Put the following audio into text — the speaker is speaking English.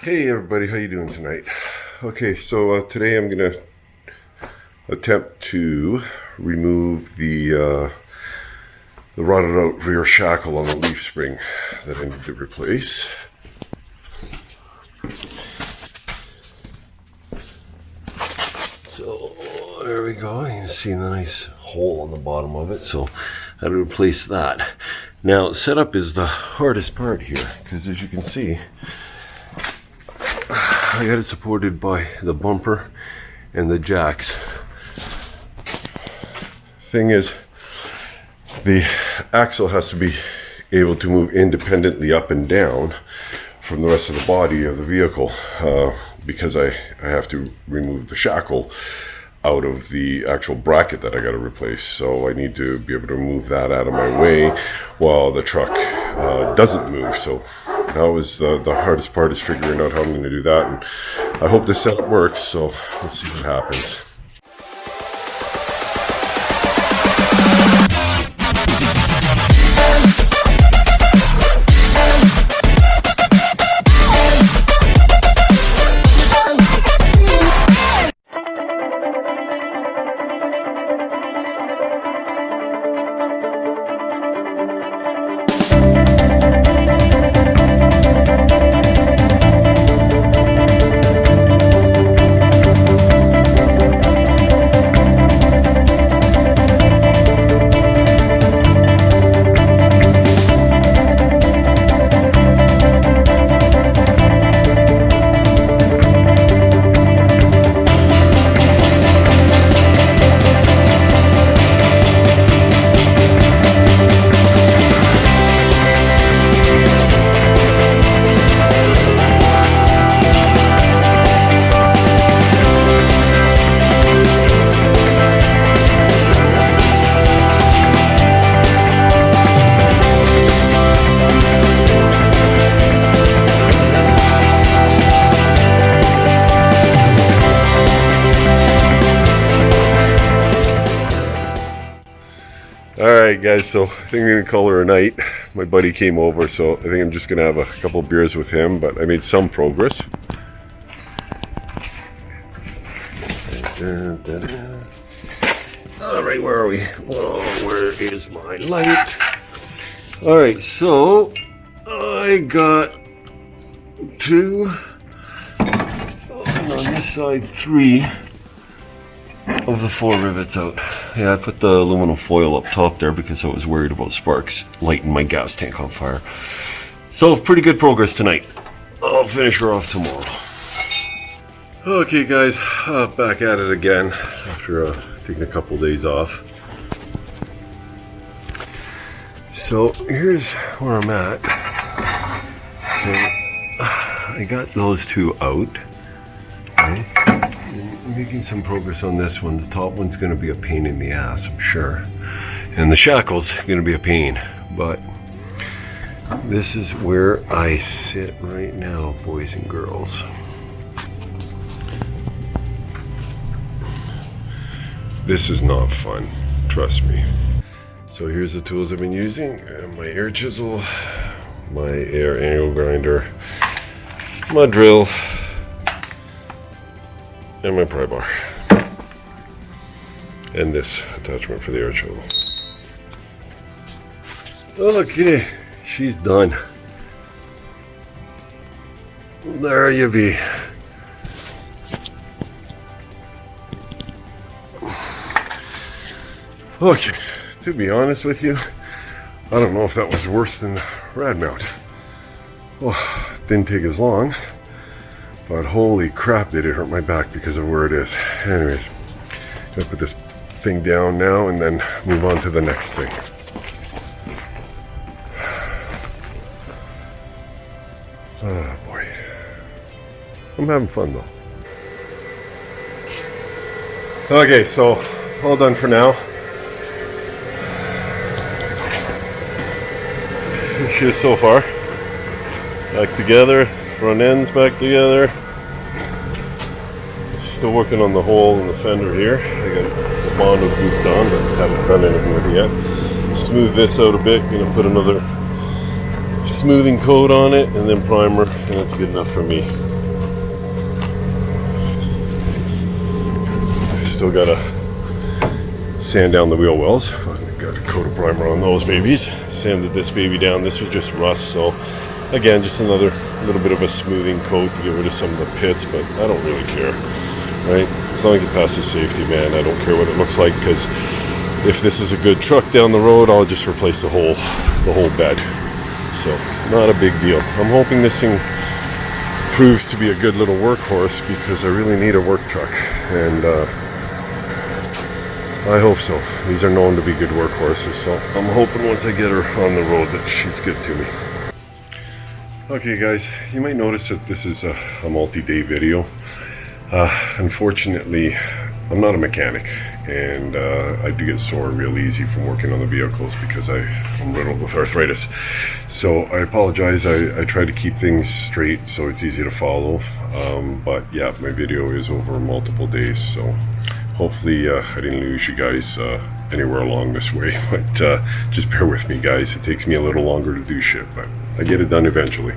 Hey everybody, how you doing tonight? Okay, so today I'm gonna attempt to remove the rotted out rear shackle on the leaf spring that I need to replace. So there we go. You can see the nice hole on the bottom of it. So how to replace that. Now setup is the hardest part here because, as you can see, I got it supported by the bumper and the jacks. Thing is, the axle has to be able to move independently up and down from the rest of the body of the vehicle because I have to remove the shackle out of the actual bracket that I got to replace. So I need to be able to move that out of my way while the truck doesn't move. So that was the hardest part, is figuring out how I'm going to do that. And I hope this setup works, so let's see what happens. Alright guys, so I think I'm going to call her a night. My buddy came over, so I think I'm just going to have a couple beers with him, but I made some progress. Alright, where are we? Whoa, where is my light? Alright, so I got two, and on this side 3 of the 4 rivets out. Yeah, I put the aluminum foil up top there because I was worried about sparks lighting my gas tank on fire. So pretty good progress tonight. I'll finish her off tomorrow. Okay guys, back at it again after taking a couple days off. So here's where I'm at. So I got those 2 out. Okay. Making some progress on this one. The top one's going to be a pain in the ass, I'm sure, and the shackle's going to be a pain, but this is where I sit right now, boys and girls. This is not fun, trust me. So here's the tools I've been using: my air chisel, my air angle grinder, my drill, and my pry bar, and this attachment for the air chisel. Okay, she's done. There you be. Okay, to be honest with you, I don't know if that was worse than the rad mount. Oh, it didn't take as long. But holy crap, did it hurt my back because of where it is. Anyways, gonna put this thing down now and then move on to the next thing. Oh boy. I'm having fun though. Okay, so all done for now. She is so far. Back together. Front end's back together. Still working on the hole in the fender here. I got the Mondo grouped on, but haven't done anything with it yet. Smooth this out a bit. Gonna put another smoothing coat on it and then primer, and that's good enough for me. still gotta sand down the wheel wells. Got a coat of primer on those babies. Sanded this baby down. This was just rust, so again, just another little bit of a smoothing coat to get rid of some of the pits, but I don't really care, right? As long as it passes safety, man, I don't care what it looks like, because if this is a good truck down the road, I'll just replace the whole bed. So, not a big deal. I'm hoping this thing proves to be a good little workhorse, because I really need a work truck, and I hope so. These are known to be good workhorses, so I'm hoping once I get her on the road that she's good to me. Okay guys, you might notice that this is a multi-day video. Unfortunately, I'm not a mechanic, and I do get sore real easy from working on the vehicles because I'm riddled with arthritis. So I apologize. I try to keep things straight so it's easy to follow. But yeah, my video is over multiple days, so hopefully I didn't lose you guys anywhere along this way. But just bear with me, guys. It takes me a little longer to do shit, but I get it done eventually.